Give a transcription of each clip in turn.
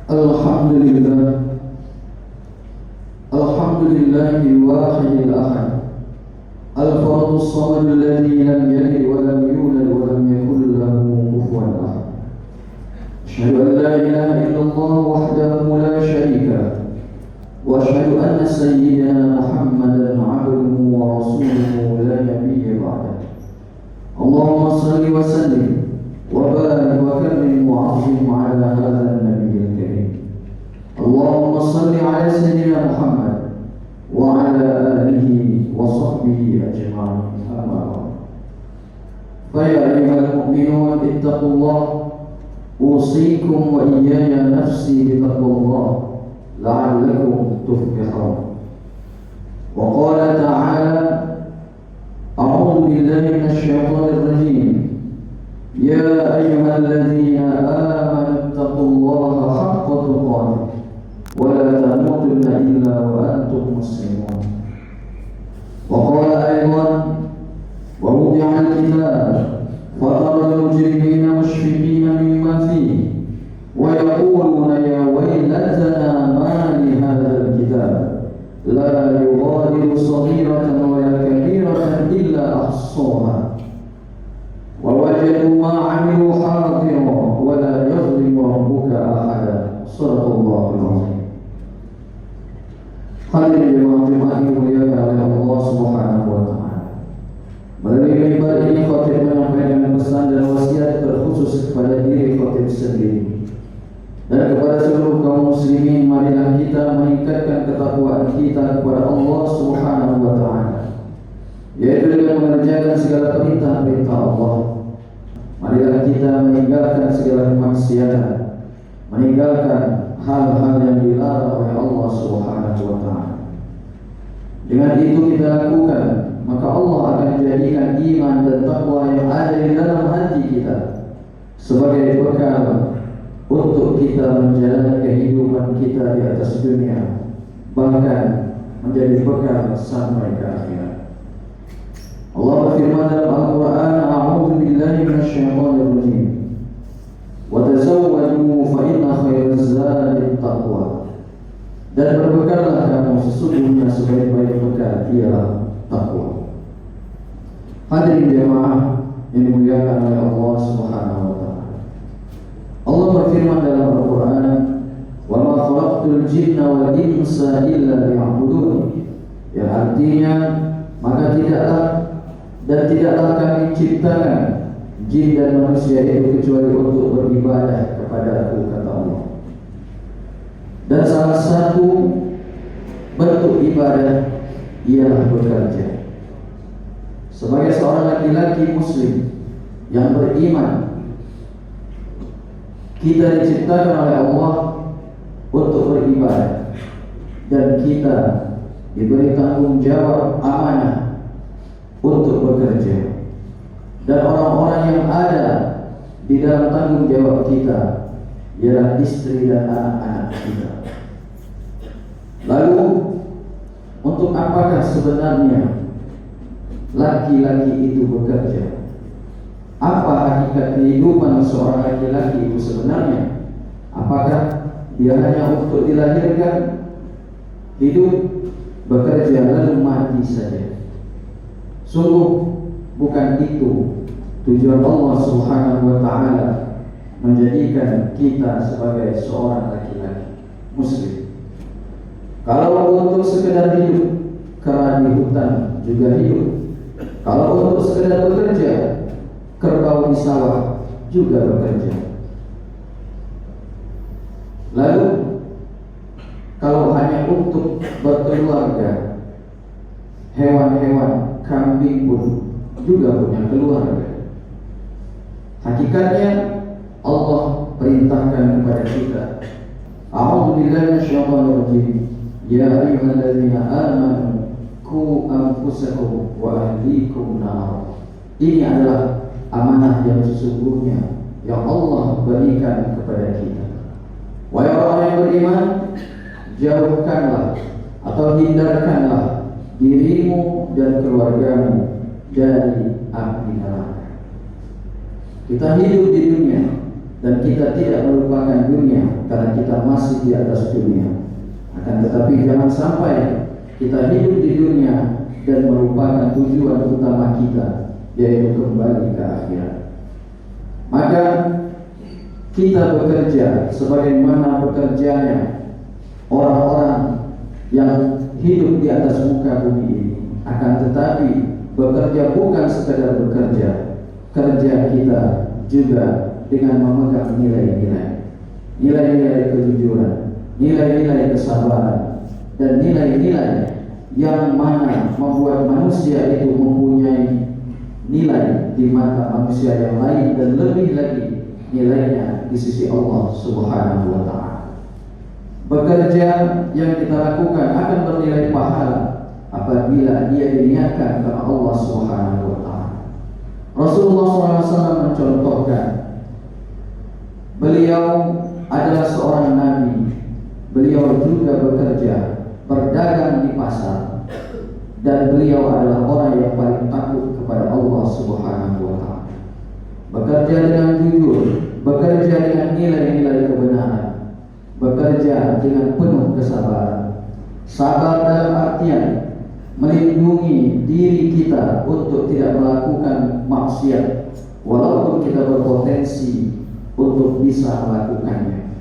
Alhamdulillah, Alhamdulillahil wahidil ahad, al-fardus samad alladzi lam yalid wa lam yulad wa lam yakul lahu kufuwan ahad. Asyhadu an la ilaha illallah wahdahu la syarika lahu wa asyhadu anna sayyidina Muhammadan 'abduhu wa rasuluhu la nabiyya ba'dahu. Allahumma shalli wa sallim wa barik wa karrim wa 'azzim 'ala hadzal nabiyil karim. Allahumma shalli 'ala sayyidina Muhammad wa 'ala alihi wa sahbihi ajma'in. Amma ba'd. Fa ya ayyuhal mu'minun ittaqullaha usikum wa iyaya nafsi bittaqwallah la'allakum tuflihun. Wa qala ta'ala a'udzu billahi minasy syaithanir rajim. Ya ayyuhalladzina amanu taqullaha haqqa tuqatih wa la tamutunna illa wa antum muslimun. Wa qala aydan wa wudi'al kitab fatarul mujrimina mushfiqina mimma fihi wa yaquluna ya waylatana ma li hadzal kitab la yughadiru saghiratan wa la kabiratan illa ahsaha wa wajadu ma 'amilu hadiran wa la yadhlimu rabbuka ahada. Shadaqallahul 'azim. Hadirin jemaah yang dimuliakan oleh Allah Subhanahu wa taala. Melalui mimbar ini khatib menyampaikan pesan dan wasiat terkhusus kepada diri khatib sendiri dan kepada seluruh kaum muslimin. Marilah kita meningkatkan ketakwaan kita kepada Allah Subhanahu wa taala, yaitu dengan mengerjakan segala perintah-perintah Allah. Marilah kita meninggalkan segala kemaksiatan, meninggalkan hal-hal yang dilarang oleh Allah Subhanahu wa taala. Dengan itu kita lakukan, maka Allah akan menjadikan iman dan takwa yang ada di dalam hati kita sebagai bekal untuk kita menjalani kehidupan kita di atas dunia, bahkan menjadi bekal sampai ke akhirat. Allah berfirman dalam Al-Quran, a'udzu billahi minasy syaithanir rajim. Wa tazawwaju fa inna khairaz zadi taqwa. Dan berbekallah kamu, sesungguhnya sebaik-baik bekal ialah takwa. Hadirin jemaah yang dimuliakan oleh Allah Subhanahu wa taala. Allah berfirman dalam Al-Qur'an, "Wa ma khalaqtul jinna wal insa illa liya'budun." Yang artinya, maka tidaklah kami ciptakan jin dan manusia itu kecuali untuk beribadah kepada Aku, kata Allah. Dan salah satu bentuk ibadah ialah bekerja. Sebagai seorang laki-laki muslim yang beriman, kita diciptakan oleh Allah untuk beribadah, dan kita diberi tanggung jawab amanah untuk bekerja. Dan orang-orang yang ada di dalam tanggung jawab kita ialah istri dan anak-anak kita. Lalu, untuk apakah sebenarnya laki-laki itu bekerja? Apa hakikat kehidupan seorang laki-laki itu sebenarnya? Apakah dia hanya untuk dilahirkan, hidup, bekerja, lalu mati saja? Sungguh bukan itu tujuan Allah Subhanahu wa taala menjadikan kita sebagai seorang laki-laki muslim. Kalau untuk sekedar hidup, kera di hutan juga hidup. Kalau untuk sekedar bekerja, kerbau di sawah juga bekerja. Lalu, kalau hanya untuk berkeluarga, hewan-hewan, kambing pun juga punya keluarga. Hakikatnya Allah perintahkan kepada kita, a'udzu billahi minasyaitonir rajim. Ya ayyuhalladzina amanu qu anfusakum wa ahlikum nar. Ini adalah amanah yang sesungguhnya yang Allah berikan kepada kita. Wahai orang yang beriman, jauhkanlah atau hindarkanlah dirimu dan keluargamu dari api neraka. Kita hidup di dunia dan kita tidak melupakan dunia. karena kita masih di atas dunia. Akan tetapi jangan sampai kita hidup di dunia dan melupakan tujuan utama kita, yaitu kembali ke akhirat. Maka kita bekerja sebagaimana bekerjanya orang-orang yang hidup di atas muka bumi ini. Akan tetapi bekerja bukan sekadar bekerja, kerja kita juga dengan memegang nilai-nilai kejujuran, nilai-nilai kesabaran, dan nilai-nilai yang mana membuat manusia itu mempunyai nilai di mata manusia yang lain dan lebih lagi nilainya di sisi Allah Subhanahu wa Ta'ala. Bekerja yang kita lakukan akan bernilai pahala apabila dia diniatkan karena Allah Subhanahu wa Ta'ala. Rasulullah SAW mencontohkan, beliau adalah seorang nabi. Beliau juga bekerja, berdagang di pasar, dan beliau adalah orang yang paling takut kepada Allah Subhanahu wa Ta'ala. Bekerja dengan jujur, bekerja dengan nilai-nilai kebenaran, bekerja dengan penuh kesabaran. Sabar dalam artian melindungi diri kita untuk tidak melakukan maksiat walaupun kita berpotensi untuk bisa melakukannya.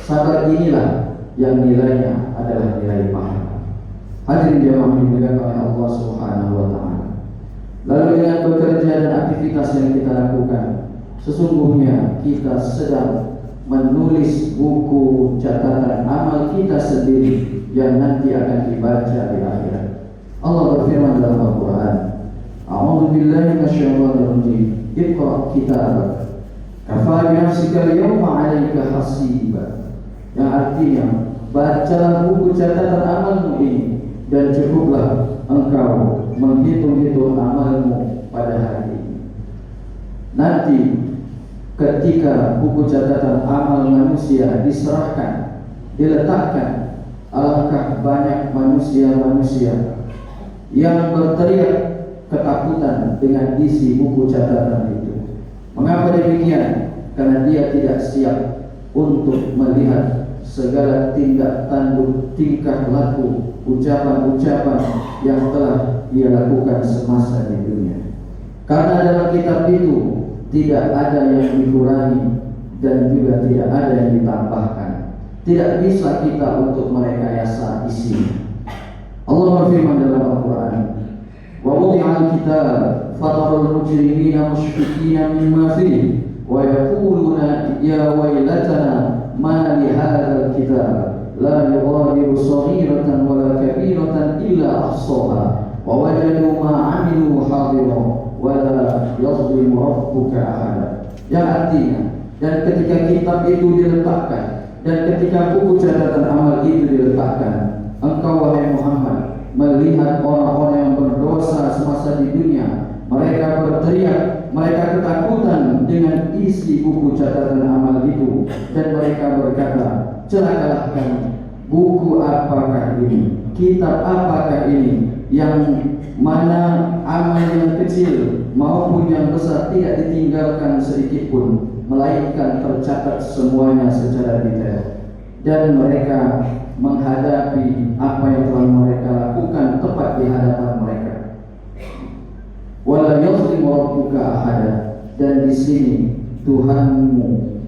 Sabar inilah yang nilainya adalah nilai pahala. Hadirin jemaah dimuliakan oleh Allah Subhanahu wa Ta'ala. Lalu dengan bekerja dan aktivitas yang kita lakukan, sesungguhnya kita sedang menulis buku catatan amal kita sendiri yang nanti akan dibaca di akhirat. Allah berfirman dalam Al-Quran, A'udzu billahi minasyaitonir rajim. Iqra kitabak kafa bi nafsika al-yawma 'alaika hasiba. Yang artinya, bacalah buku catatan amalmu ini dan cukuplah engkau menghitung-hitung amalmu pada hari ini. Nanti ketika buku catatan amal manusia diserahkan, diletakkan, alangkah banyak manusia-manusia yang berteriak ketakutan dengan isi buku catatan itu. Mengapa demikian? Karena dia tidak siap untuk melihat segala tindak tanduk, tingkah laku, ucapan-ucapan yang telah dia lakukan semasa di dunia. Karena dalam kitab itu tidak ada yang dikurangi dan juga tidak ada yang ditambahkan. Tidak bisa kita untuk merekayasa isinya. Allah berfirman dalam Al-Quran, wa wudi'al kitab fatarul mujrimina mushfiqina mimma fihi wa yaquluna ya waylatana ma li hadzal kitab la yughadiru saghiratan wala kabiratan illa ahsaha wa wajadu ma 'amilu hadiran wa la yadhlimu rabbuka ahada. Yang artinya, dan ketika kitab itu diletakkan dan ketika buku catatan amal itu diletakkan, engkau wahai Muhammad melihat orang-orang yang berdosa semasa di dunia. Mereka berteriak, mereka ketakutan dengan isi buku catatan amal itu, dan mereka berkata, celakalah kami. Buku apakah ini? Kitab apakah ini? Yang mana amal yang kecil maupun yang besar tidak ditinggalkan sedikit pun, melainkan tercatat semuanya secara detail. Dan mereka menghadapi apa yang telah mereka lakukan tepat di hadapan mereka. Wala yadhlimu rabbuka ahada. Dan di sini Tuhanmu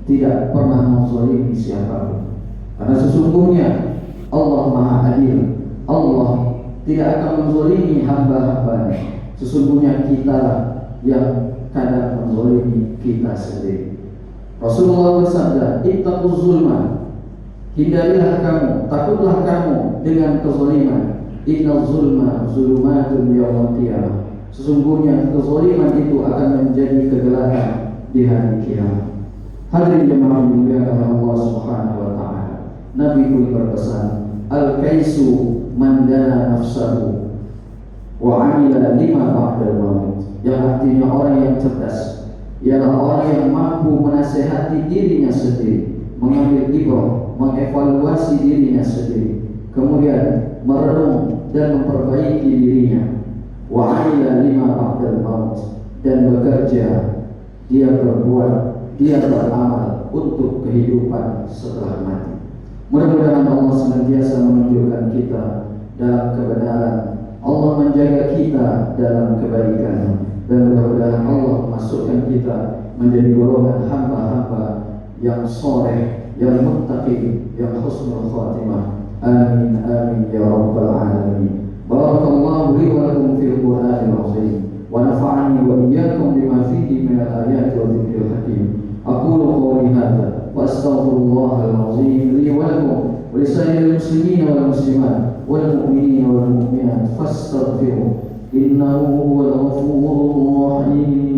tidak pernah menzalimi siapapun. Karena sesungguhnya Allah Maha Adil. Allah tidak akan menzalimi hamba-hambanya. Sesungguhnya kitalah yang kadang menzalimi kita sendiri. Rasulullah bersabda, ittaquz zulma. Hindarilah kamu, takutlah kamu dengan kezaliman. Inna zulma zulumatun yawmal qiyamah. Sesungguhnya kezaliman itu akan menjadi kegelapan di hari kiamat. Hadirin jemaah dimuliakan Allah Subhanahu wa Ta'ala. Nabi pun berpesan, al-kaisu man dana nafsahu wa 'amila lima ba'dal maut. Yang artinya orang yang cerdas ialah orang yang mampu menasihati dirinya sendiri, mengambil ibrah, mengevaluasi dirinya sendiri, kemudian merenung dan memperbaiki dirinya. Wa 'amila lima ba'dal maut, dan bekerja, dia berbuat, dia beramal untuk kehidupan setelah mati. Mudah-mudahan Allah senantiasa menunjukkan kita dalam kebenaran, Allah menjaga kita dalam kebaikan, dan mudah-mudahan Allah memasukkan kita menjadi golongan hamba-hamba yang soleh, yang muttaqin, yang husnul khatimah. Amin amin ya rabbal alamin. Barakallahu li wa lakum fil Qur'anil azim wa nafa'ani wa iyyakum bima fihi min al-ayati wa dhikril hakim. Aqulu qawli hadza wa astaghfirullahal azim li wa lakum wa lisa'iril muslimin wal muslimat wal mu'minin wal mu'minat fastaghfiruh innahu huwal ghafurur rahim.